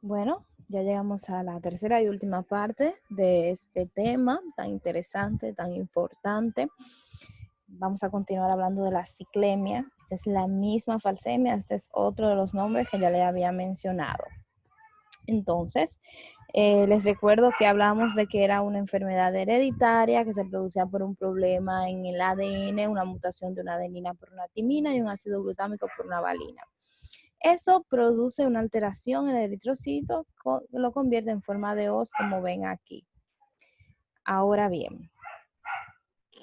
Bueno, ya llegamos a la tercera y última parte de este tema tan interesante, tan importante. Vamos a continuar hablando de la ciclemia. Esta es la misma falsemia, este es otro de los nombres que ya le había mencionado. Entonces, les recuerdo que hablamos de que era una enfermedad hereditaria que se producía por un problema en el ADN, una mutación de una adenina por una timina y un ácido glutámico por una valina. Eso produce una alteración en el eritrocito, lo convierte en forma de hoz, como ven aquí. Ahora bien,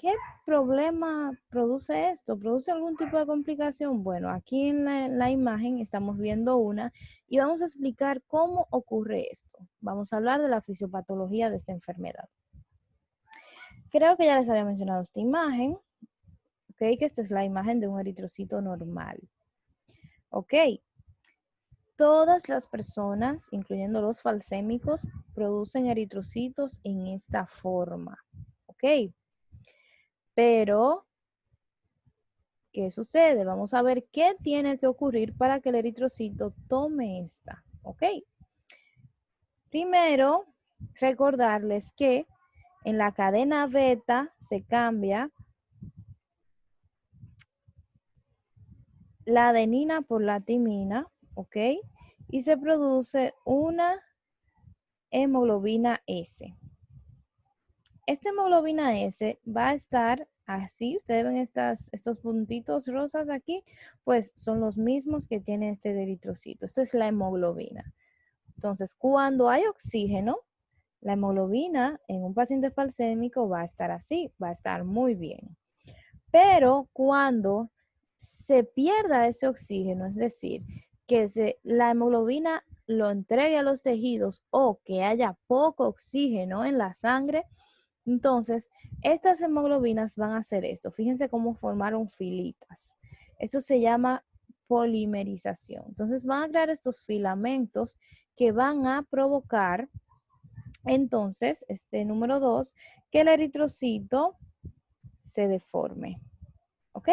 ¿qué problema produce esto? ¿Produce algún tipo de complicación? Bueno, aquí en la imagen estamos viendo una y vamos a explicar cómo ocurre esto. Vamos a hablar de la fisiopatología de esta enfermedad. Creo que ya les había mencionado esta imagen, ¿ok? Que esta es la imagen de un eritrocito normal. ¿Ok? Todas las personas, incluyendo los falsémicos, producen eritrocitos en esta forma, ¿ok? Pero, ¿qué sucede? Vamos a ver qué tiene que ocurrir para que el eritrocito tome esta, ¿ok? Primero, recordarles que en la cadena beta se cambia la adenina por la timina, ¿ok? Y se produce una hemoglobina S. Esta hemoglobina S va a estar así, ustedes ven estos puntitos rosas aquí, pues son los mismos que tiene este eritrocito. Esta es la hemoglobina. Entonces, cuando hay oxígeno, la hemoglobina en un paciente falsémico va a estar así, va a estar muy bien. Pero cuando se pierda ese oxígeno, es decir, que la hemoglobina lo entregue a los tejidos o que haya poco oxígeno en la sangre, entonces, estas hemoglobinas van a hacer esto. Fíjense cómo formaron filitas. Esto se llama polimerización. Entonces, van a crear estos filamentos que van a provocar, entonces, este número 2, que el eritrocito se deforme. ¿Ok?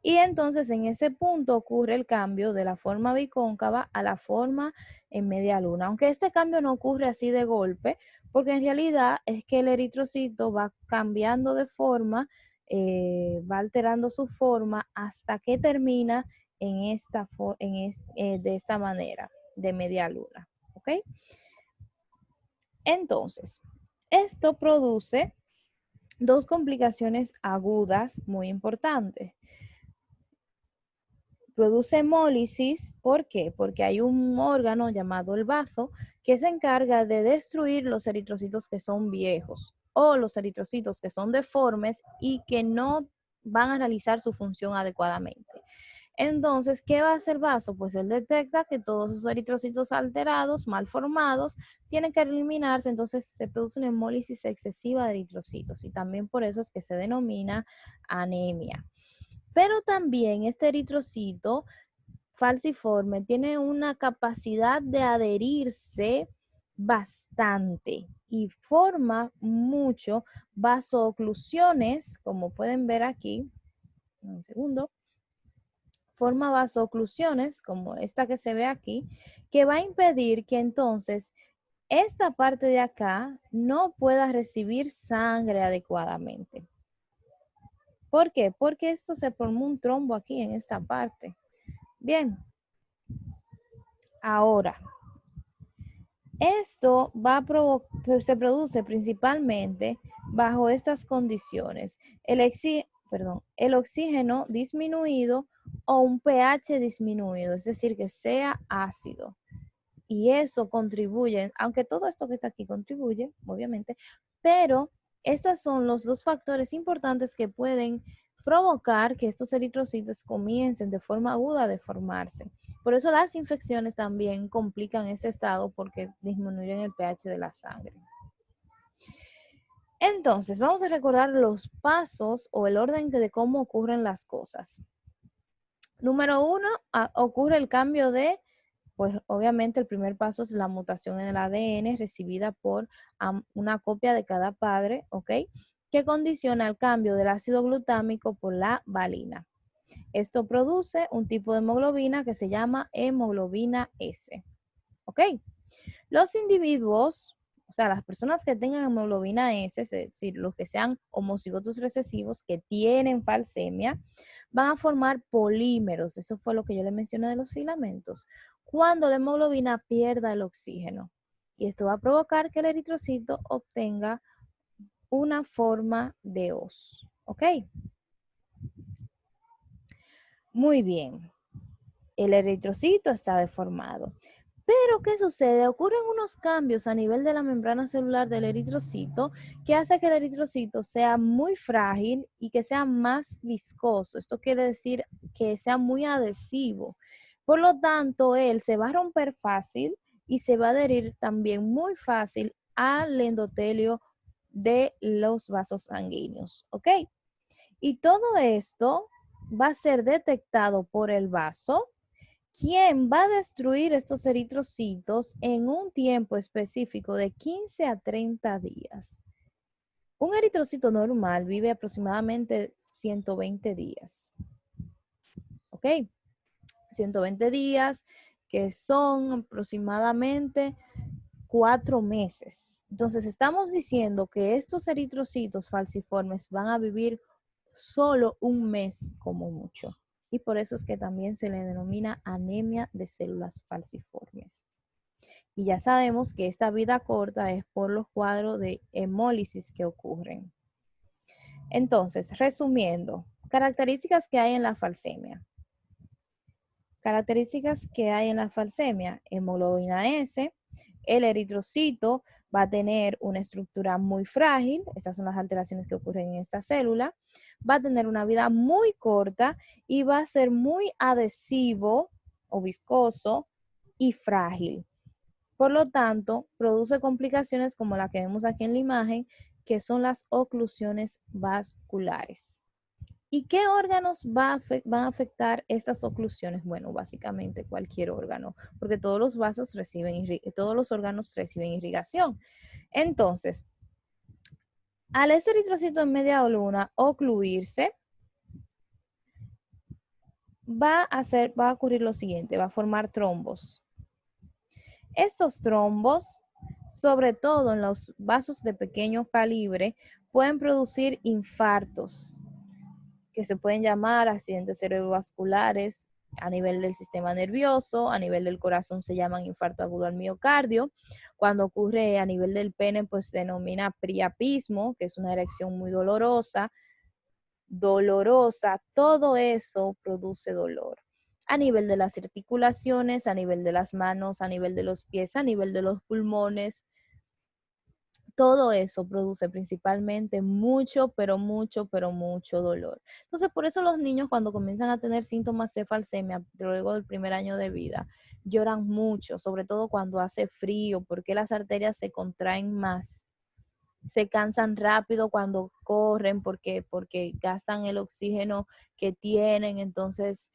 Y entonces en ese punto ocurre el cambio de la forma bicóncava a la forma en media luna. Aunque este cambio no ocurre así de golpe, porque en realidad es que el eritrocito va cambiando de forma, va alterando su forma hasta que termina de esta manera, de media luna. ¿Ok? Entonces, esto produce dos complicaciones agudas muy importantes. Produce hemólisis, ¿por qué? Porque hay un órgano llamado el bazo que se encarga de destruir los eritrocitos que son viejos o los eritrocitos que son deformes y que no van a realizar su función adecuadamente. Entonces, ¿qué va a hacer el vaso? Pues él detecta que todos esos eritrocitos alterados, mal formados, tienen que eliminarse, entonces se produce una hemólisis excesiva de eritrocitos y también por eso es que se denomina anemia. Pero también este eritrocito falciforme tiene una capacidad de adherirse bastante y forma mucho vasooclusiones, como pueden ver aquí, un segundo, forma vasooclusiones, como esta que se ve aquí, que va a impedir que entonces esta parte de acá no pueda recibir sangre adecuadamente. ¿Por qué? Porque esto se formó un trombo aquí en esta parte. Bien, ahora, esto se produce principalmente bajo estas condiciones. El oxígeno disminuido o un pH disminuido, es decir, que sea ácido. Y eso contribuye, aunque todo esto que está aquí contribuye, obviamente, pero estos son los dos factores importantes que pueden provocar que estos eritrocitos comiencen de forma aguda a deformarse. Por eso las infecciones también complican ese estado porque disminuyen el pH de la sangre. Entonces, vamos a recordar los pasos o el orden de cómo ocurren las cosas. Número 1, ocurre el cambio de, pues obviamente el primer paso es la mutación en el ADN recibida por una copia de cada padre, ¿ok? Que condiciona el cambio del ácido glutámico por la valina. Esto produce un tipo de hemoglobina que se llama hemoglobina S. ¿ok? Los individuos, o sea, las personas que tengan hemoglobina S, es decir, los que sean homocigotos recesivos que tienen falsemia, van a formar polímeros. Eso fue lo que yo le mencioné de los filamentos. Cuando la hemoglobina pierda el oxígeno. Y esto va a provocar que el eritrocito obtenga una forma de hoz. ¿Ok? Muy bien. El eritrocito está deformado. Pero, ¿qué sucede? Ocurren unos cambios a nivel de la membrana celular del eritrocito que hace que el eritrocito sea muy frágil y que sea más viscoso. Esto quiere decir que sea muy adhesivo. Por lo tanto, él se va a romper fácil y se va a adherir también muy fácil al endotelio de los vasos sanguíneos. ¿Ok? Y todo esto va a ser detectado por el vaso, quien va a destruir estos eritrocitos en un tiempo específico de 15 a 30 días. Un eritrocito normal vive aproximadamente 120 días. ¿Ok? 120 días que son aproximadamente 4 meses. Entonces estamos diciendo que estos eritrocitos falciformes van a vivir solo un mes como mucho. Y por eso es que también se le denomina anemia de células falciformes. Y ya sabemos que esta vida corta es por los cuadros de hemólisis que ocurren. Entonces, resumiendo, características que hay en la falsemia. Características que hay en la falsemia, hemoglobina S, el eritrocito va a tener una estructura muy frágil, estas son las alteraciones que ocurren en esta célula, va a tener una vida muy corta y va a ser muy adhesivo o viscoso y frágil. Por lo tanto, produce complicaciones como la que vemos aquí en la imagen, que son las oclusiones vasculares. ¿Y qué órganos van a afectar estas oclusiones? Bueno, básicamente cualquier órgano, porque todos los vasos reciben, todos los órganos reciben irrigación. Entonces, al ese eritrocito en media luna ocluirse, va a ocurrir lo siguiente, va a formar trombos. Estos trombos, sobre todo en los vasos de pequeño calibre, pueden producir infartos, que se pueden llamar accidentes cerebrovasculares a nivel del sistema nervioso, a nivel del corazón se llaman infarto agudo al miocardio. Cuando ocurre a nivel del pene, pues se denomina priapismo, que es una erección muy dolorosa, todo eso produce dolor. A nivel de las articulaciones, a nivel de las manos, a nivel de los pies, a nivel de los pulmones, todo eso produce principalmente mucho, pero mucho, pero mucho dolor. Entonces, por eso los niños cuando comienzan a tener síntomas de falsemia luego del primer año de vida, lloran mucho, sobre todo cuando hace frío, porque las arterias se contraen más. Se cansan rápido cuando corren porque gastan el oxígeno que tienen, entonces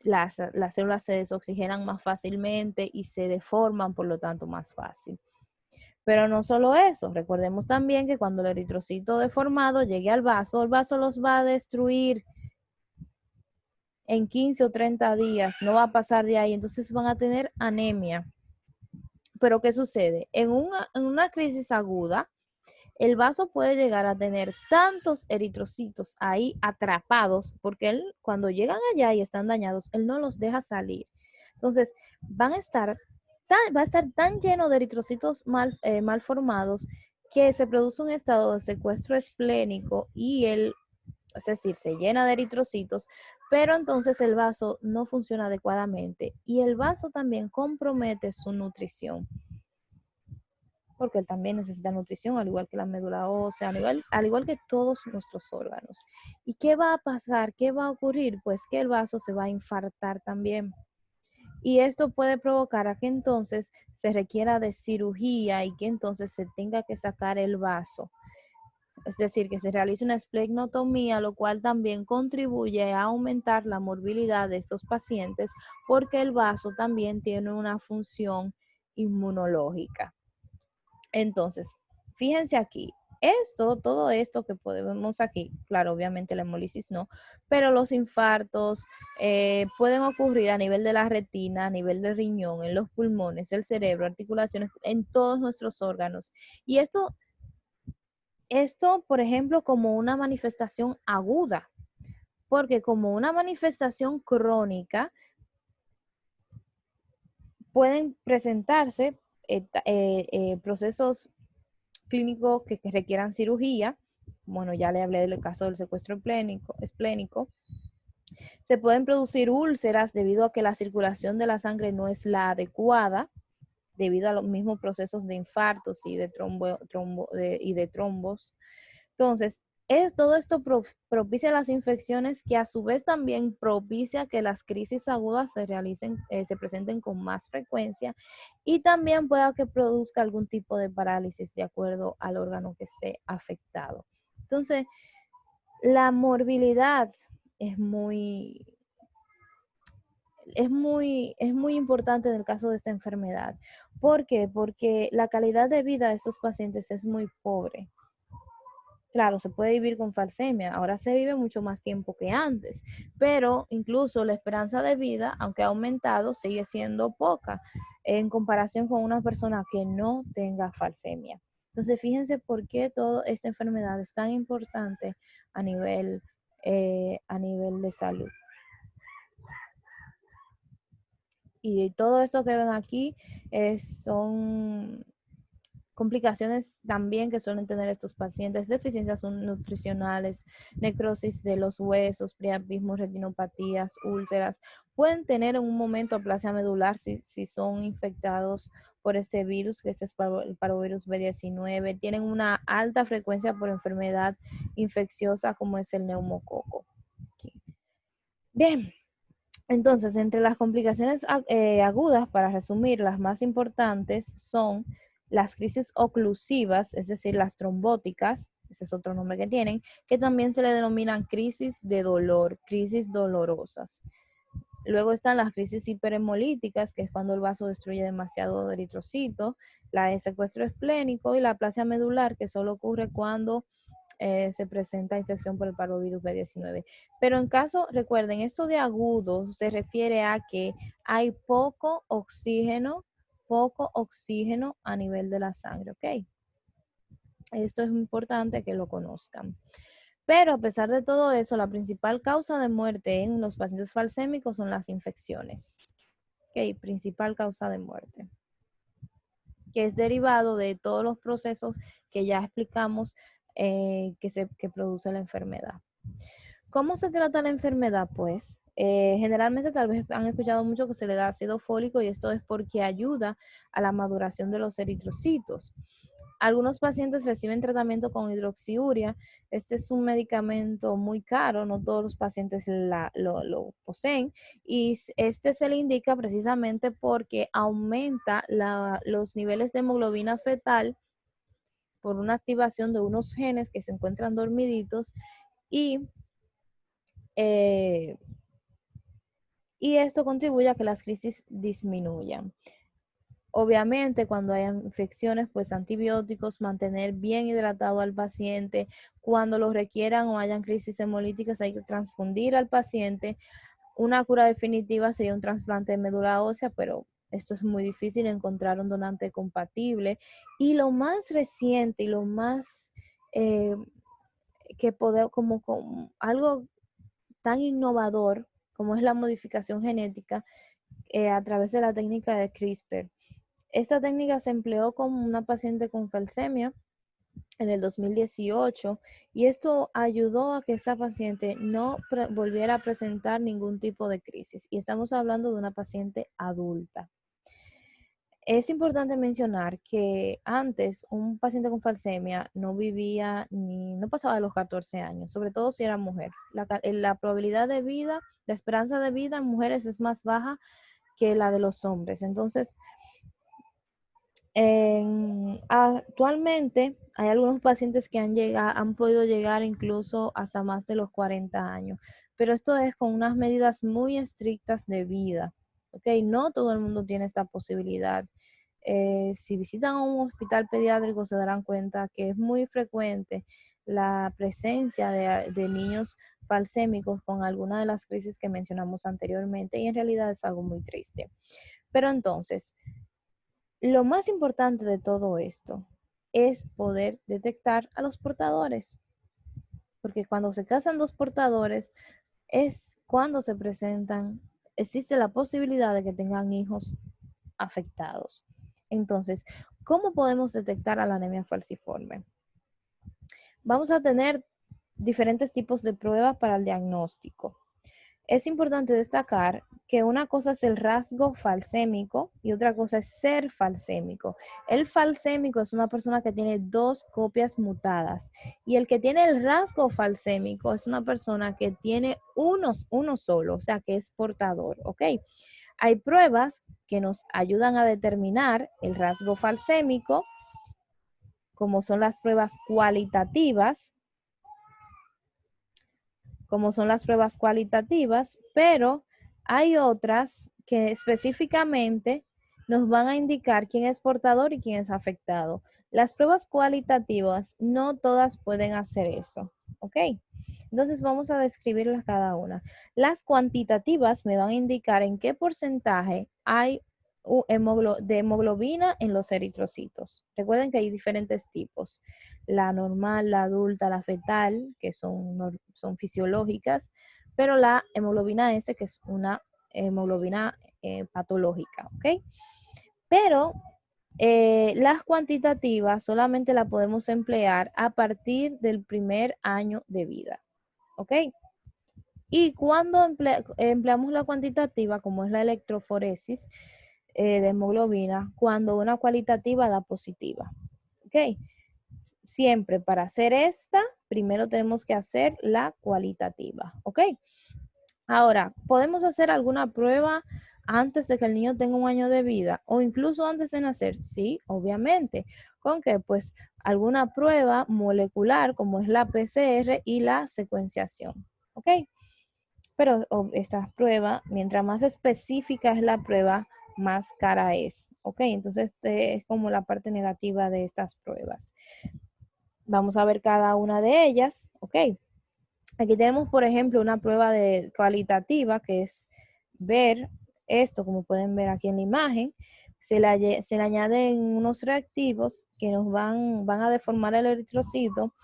las células se desoxigenan más fácilmente y se deforman, por lo tanto, más fácil. Pero no solo eso, recordemos también que cuando el eritrocito deformado llegue al vaso, el vaso los va a destruir en 15 o 30 días, no va a pasar de ahí, entonces van a tener anemia. Pero ¿qué sucede? En una crisis aguda, el vaso puede llegar a tener tantos eritrocitos ahí atrapados, porque él, cuando llegan allá y están dañados, él no los deja salir. Entonces, va a estar tan lleno de eritrocitos mal formados que se produce un estado de secuestro esplénico y es decir, se llena de eritrocitos, pero entonces el vaso no funciona adecuadamente y el vaso también compromete su nutrición porque él también necesita nutrición, al igual que la médula ósea, al igual que todos nuestros órganos. ¿Y qué va a pasar? ¿Qué va a ocurrir? Pues que el vaso se va a infartar también. Y esto puede provocar a que entonces se requiera de cirugía y que entonces se tenga que sacar el vaso. Es decir, que se realice una esplenectomía, lo cual también contribuye a aumentar la morbilidad de estos pacientes porque el vaso también tiene una función inmunológica. Entonces, fíjense aquí, Todo esto que podemos aquí, claro, obviamente la hemólisis no, pero los infartos pueden ocurrir a nivel de la retina, a nivel del riñón, en los pulmones, el cerebro, articulaciones, en todos nuestros órganos. Y esto, por ejemplo, como una manifestación aguda, porque como una manifestación crónica pueden presentarse procesos clínicos que requieran cirugía. Bueno, ya le hablé del caso del secuestro esplénico. Se pueden producir úlceras debido a que la circulación de la sangre no es la adecuada, debido a los mismos procesos de infartos y de trombos. Entonces, todo esto propicia las infecciones, que a su vez también propicia que las crisis agudas se presenten con más frecuencia, y también pueda que produzca algún tipo de parálisis de acuerdo al órgano que esté afectado. Entonces, la morbilidad es muy, es muy importante en el caso de esta enfermedad. ¿Por qué? Porque la calidad de vida de estos pacientes es muy pobre. Claro, se puede vivir con falsemia, ahora se vive mucho más tiempo que antes, pero incluso la esperanza de vida, aunque ha aumentado, sigue siendo poca en comparación con una persona que no tenga falsemia. Entonces, fíjense por qué toda esta enfermedad es tan importante a nivel de salud. Y todo esto que ven aquí son complicaciones también que suelen tener estos pacientes: deficiencias nutricionales, necrosis de los huesos, priapismo, retinopatías, úlceras. Pueden tener en un momento aplasia medular si son infectados por este virus, que este es el parvovirus B19. Tienen una alta frecuencia por enfermedad infecciosa como es el neumococo. Aquí. Bien, entonces, entre las complicaciones agudas, para resumir, las más importantes son las crisis oclusivas, es decir, las trombóticas, ese es otro nombre que tienen, que también se le denominan crisis de dolor, crisis dolorosas. Luego están las crisis hiperhemolíticas, que es cuando el vaso destruye demasiado eritrocito, la de secuestro esplénico y la aplasia medular, que solo ocurre cuando se presenta infección por el parvovirus B19. Pero en caso, recuerden, esto de agudo se refiere a que hay poco oxígeno a nivel de la sangre, ¿ok? Esto es importante que lo conozcan. Pero a pesar de todo eso, la principal causa de muerte en los pacientes falsémicos son las infecciones. ¿Ok? Principal causa de muerte, que es derivado de todos los procesos que ya explicamos que produce la enfermedad. ¿Cómo se trata la enfermedad? Pues generalmente tal vez han escuchado mucho que se le da ácido fólico, y esto es porque ayuda a la maduración de los eritrocitos. Algunos pacientes reciben tratamiento con hidroxiuria. Este es un medicamento muy caro, no todos los pacientes lo poseen, y este se le indica precisamente porque aumenta los niveles de hemoglobina fetal por una activación de unos genes que se encuentran dormiditos, y eh, y esto contribuye a que las crisis disminuyan. Obviamente, cuando hay infecciones, pues antibióticos, mantener bien hidratado al paciente. Cuando lo requieran o hayan crisis hemolíticas, hay que transfundir al paciente. Una cura definitiva sería un trasplante de médula ósea, pero esto es muy difícil, encontrar un donante compatible. Y lo más reciente y lo más eh, como algo tan innovador como es la modificación genética a través de la técnica de CRISPR. Esta técnica se empleó con una paciente con falsemia en el 2018, y esto ayudó a que esa paciente no volviera a presentar ningún tipo de crisis. Y estamos hablando de una paciente adulta. Es importante mencionar que antes un paciente con falsemia no pasaba de los 14 años, sobre todo si era mujer. La probabilidad de vida, la esperanza de vida en mujeres es más baja que la de los hombres. Entonces, actualmente hay algunos pacientes que han podido llegar incluso hasta más de los 40 años, pero esto es con unas medidas muy estrictas de vida. ¿Ok? No todo el mundo tiene esta posibilidad si visitan un hospital pediátrico se darán cuenta que es muy frecuente la presencia de niños falsémicos con alguna de las crisis que mencionamos anteriormente y en realidad es algo muy triste. Pero entonces, lo más importante de todo esto es poder detectar a los portadores, porque cuando se casan dos portadores es cuando se presentan, existe la posibilidad de que tengan hijos afectados. Entonces, ¿cómo podemos detectar a la anemia falciforme? Vamos a tener diferentes tipos de pruebas para el diagnóstico. Es importante destacar que una cosa es el rasgo falsémico y otra cosa es ser falsémico. El falsémico es una persona que tiene dos copias mutadas y el que tiene el rasgo falsémico es una persona que tiene uno solo, o sea que es portador, ¿ok? Hay pruebas que nos ayudan a determinar el rasgo falsémico, como son las pruebas cualitativas, pero hay otras que específicamente nos van a indicar quién es portador y quién es afectado. Las pruebas cualitativas no todas pueden hacer eso, ¿ok? Entonces vamos a describirlas cada una. Las cuantitativas me van a indicar en qué porcentaje hay de hemoglobina en los eritrocitos. Recuerden que hay diferentes tipos. La normal, la adulta, la fetal, que son fisiológicas, pero la hemoglobina S, que es una hemoglobina patológica, ¿ok? Pero las cuantitativas solamente la podemos emplear a partir del primer año de vida, ¿ok? Y cuando empleamos la cuantitativa, como es la electroforesis de hemoglobina, cuando una cualitativa da positiva, ¿ok? Siempre para hacer esta, primero tenemos que hacer la cualitativa, ¿ok? Ahora, ¿podemos hacer alguna prueba antes de que el niño tenga un año de vida o incluso antes de nacer? Sí, obviamente. ¿Con qué? Pues alguna prueba molecular como es la PCR y la secuenciación, ¿ok? Pero esta prueba, mientras más específica es la prueba, más cara es, ¿ok? Entonces, este es como la parte negativa de estas pruebas. Vamos a ver cada una de ellas, ¿ok? Aquí tenemos, por ejemplo, una prueba cualitativa que es ver esto, como pueden ver aquí en la imagen. Se le añaden unos reactivos que nos van a deformar el eritrocito.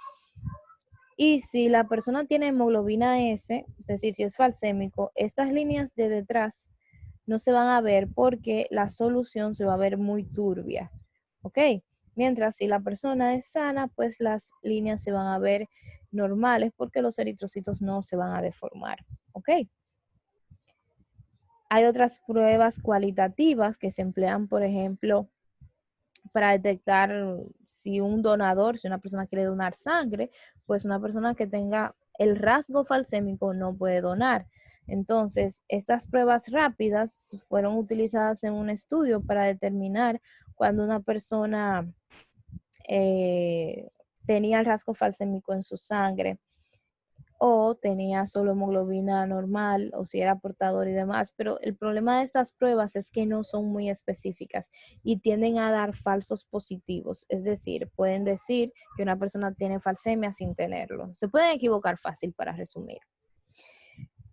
Y si la persona tiene hemoglobina S, es decir, si es falsémico, estas líneas de detrás no se van a ver porque la solución se va a ver muy turbia, ¿ok? Mientras si la persona es sana, pues las líneas se van a ver normales porque los eritrocitos no se van a deformar, ¿ok? Hay otras pruebas cualitativas que se emplean, por ejemplo, para detectar si un donador, si una persona quiere donar sangre, pues una persona que tenga el rasgo falsémico no puede donar. Entonces, estas pruebas rápidas fueron utilizadas en un estudio para determinar cuando una persona eh, tenía el rasgo falsémico en su sangre o tenía solo hemoglobina normal o si era portador y demás, pero el problema de estas pruebas es que no son muy específicas y tienden a dar falsos positivos, es decir, pueden decir que una persona tiene falsemia sin tenerlo. Se pueden equivocar fácil para resumir.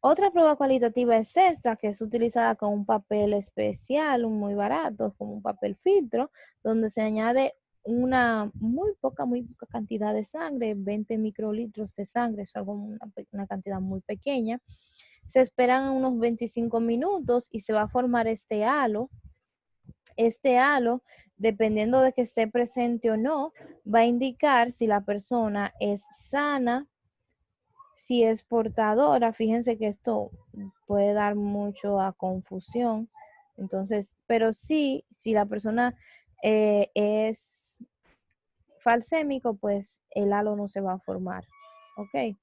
Otra prueba cualitativa es esta, que es utilizada con un papel especial, muy barato, como un papel filtro, donde se añade una muy poca cantidad de sangre, 20 microlitros de sangre, es algo, una cantidad muy pequeña. Se esperan unos 25 minutos y se va a formar este halo. Este halo, dependiendo de que esté presente o no, va a indicar si la persona es sana, si es portadora. Fíjense que esto puede dar mucho a confusión. Entonces, pero sí, si la persona es falsémico, pues el halo no se va a formar. ¿Ok?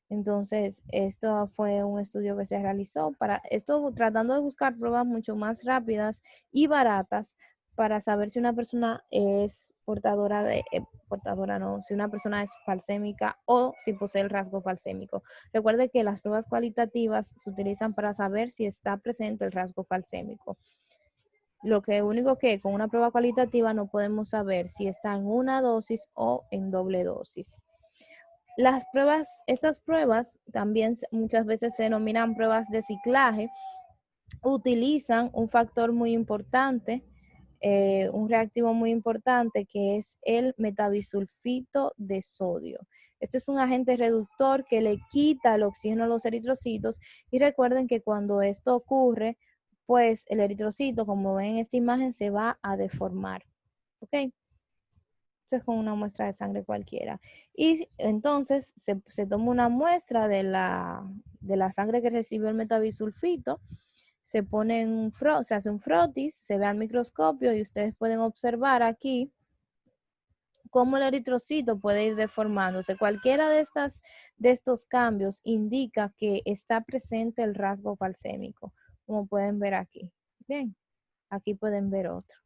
Entonces, esto fue un estudio que se realizó para esto, tratando de buscar pruebas mucho más rápidas y baratas para saber si una persona es portadora no, si una persona es falsémica o si posee el rasgo falsémico. Recuerde que las pruebas cualitativas se utilizan para saber si está presente el rasgo falsémico. Lo que único que con una prueba cualitativa no podemos saber si está en una dosis o en doble dosis. Estas pruebas también muchas veces se denominan pruebas de ciclaje, utilizan un factor muy importante, un reactivo muy importante que es el metabisulfito de sodio. Este es un agente reductor que le quita el oxígeno a los eritrocitos y recuerden que cuando esto ocurre, pues el eritrocito, como ven en esta imagen, se va a deformar. ¿Ok? Esto es con una muestra de sangre cualquiera. Y entonces se toma una muestra de la sangre que recibió el metabisulfito, se pone se hace un frotis, se ve al microscopio y ustedes pueden observar aquí cómo el eritrocito puede ir deformándose. Cualquiera de estos cambios indica que está presente el rasgo falsémico, como pueden ver aquí. Bien, aquí pueden ver otro.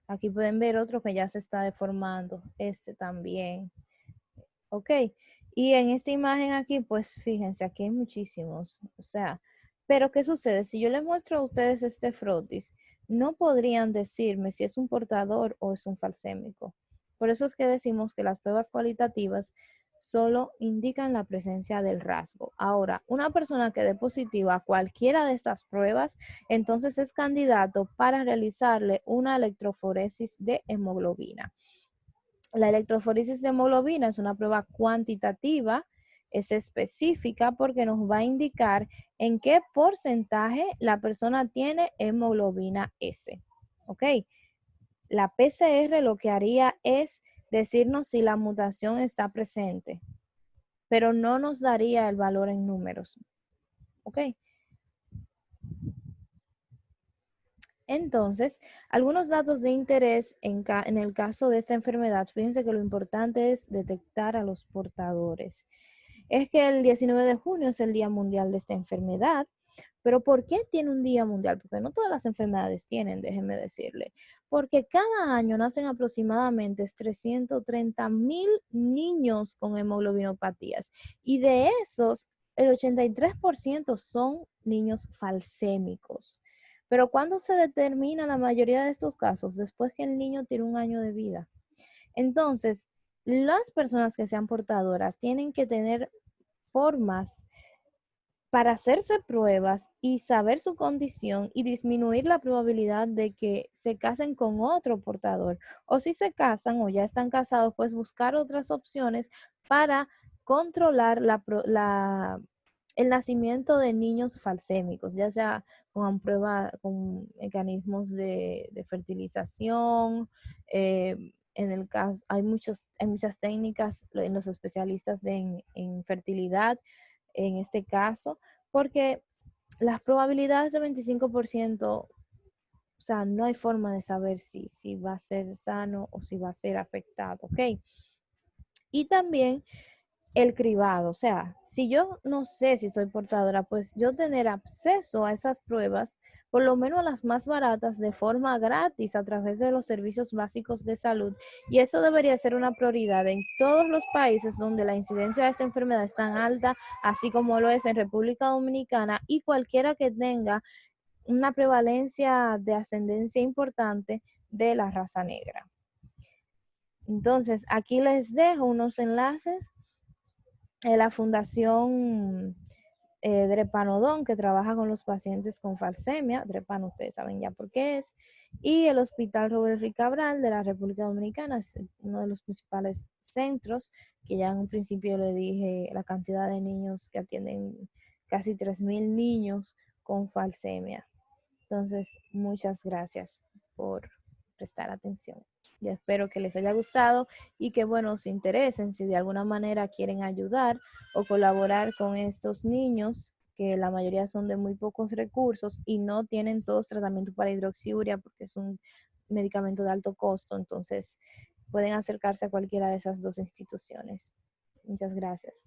Aquí pueden ver otro que ya se está deformando. Este también. Ok. Y en esta imagen aquí, pues fíjense, aquí hay muchísimos. O sea, pero ¿qué sucede? Si yo les muestro a ustedes este frotis, no podrían decirme si es un portador o es un falsémico. Por eso es que decimos que las pruebas cualitativas solo indican la presencia del rasgo. Ahora, una persona que dé positiva a cualquiera de estas pruebas, entonces es candidato para realizarle una electroforesis de hemoglobina. La electroforesis de hemoglobina es una prueba cuantitativa, es específica porque nos va a indicar en qué porcentaje la persona tiene hemoglobina S. ¿Ok? La PCR lo que haría es decirnos si la mutación está presente, pero no nos daría el valor en números. ¿Ok? Entonces, algunos datos de interés en el caso de esta enfermedad, fíjense que lo importante es detectar a los portadores. Es que el 19 de junio es el Día Mundial de esta enfermedad, pero ¿por qué tiene un Día Mundial? Porque no todas las enfermedades tienen, déjenme decirle, porque cada año nacen aproximadamente 330,000 niños con hemoglobinopatías y de esos, el 83% son niños falsémicos. Pero ¿cuándo se determina la mayoría de estos casos? Después que el niño tiene un año de vida. Entonces, las personas que sean portadoras tienen que tener formas para hacerse pruebas y saber su condición y disminuir la probabilidad de que se casen con otro portador. O si se casan o ya están casados, pues buscar otras opciones para controlar el nacimiento de niños falsémicos, ya sea con mecanismos de fertilización. En el caso, hay muchas técnicas en los especialistas en fertilidad en este caso, porque las probabilidades de 25%, o sea, no hay forma de saber si va a ser sano o si va a ser afectado, ¿ok? Y también el cribado, o sea, si yo no sé si soy portadora, pues yo tener acceso a esas pruebas, por lo menos a las más baratas, de forma gratis a través de los servicios básicos de salud. Y eso debería ser una prioridad en todos los países donde la incidencia de esta enfermedad es tan alta, así como lo es en República Dominicana y cualquiera que tenga una prevalencia de ascendencia importante de la raza negra. Entonces, aquí les dejo unos enlaces la Fundación Drepanodón, que trabaja con los pacientes con falsemia, Drepano ustedes saben ya por qué es, y el Hospital Robert Rick Cabral de la República Dominicana, es uno de los principales centros, que ya en un principio le dije la cantidad de niños que atienden, casi 3,000 niños con falsemia. Entonces, muchas gracias por prestar atención. Yo espero que les haya gustado y que, bueno, se interesen si de alguna manera quieren ayudar o colaborar con estos niños, que la mayoría son de muy pocos recursos y no tienen todos tratamientos para hidroxiuria porque es un medicamento de alto costo. Entonces, pueden acercarse a cualquiera de esas dos instituciones. Muchas gracias.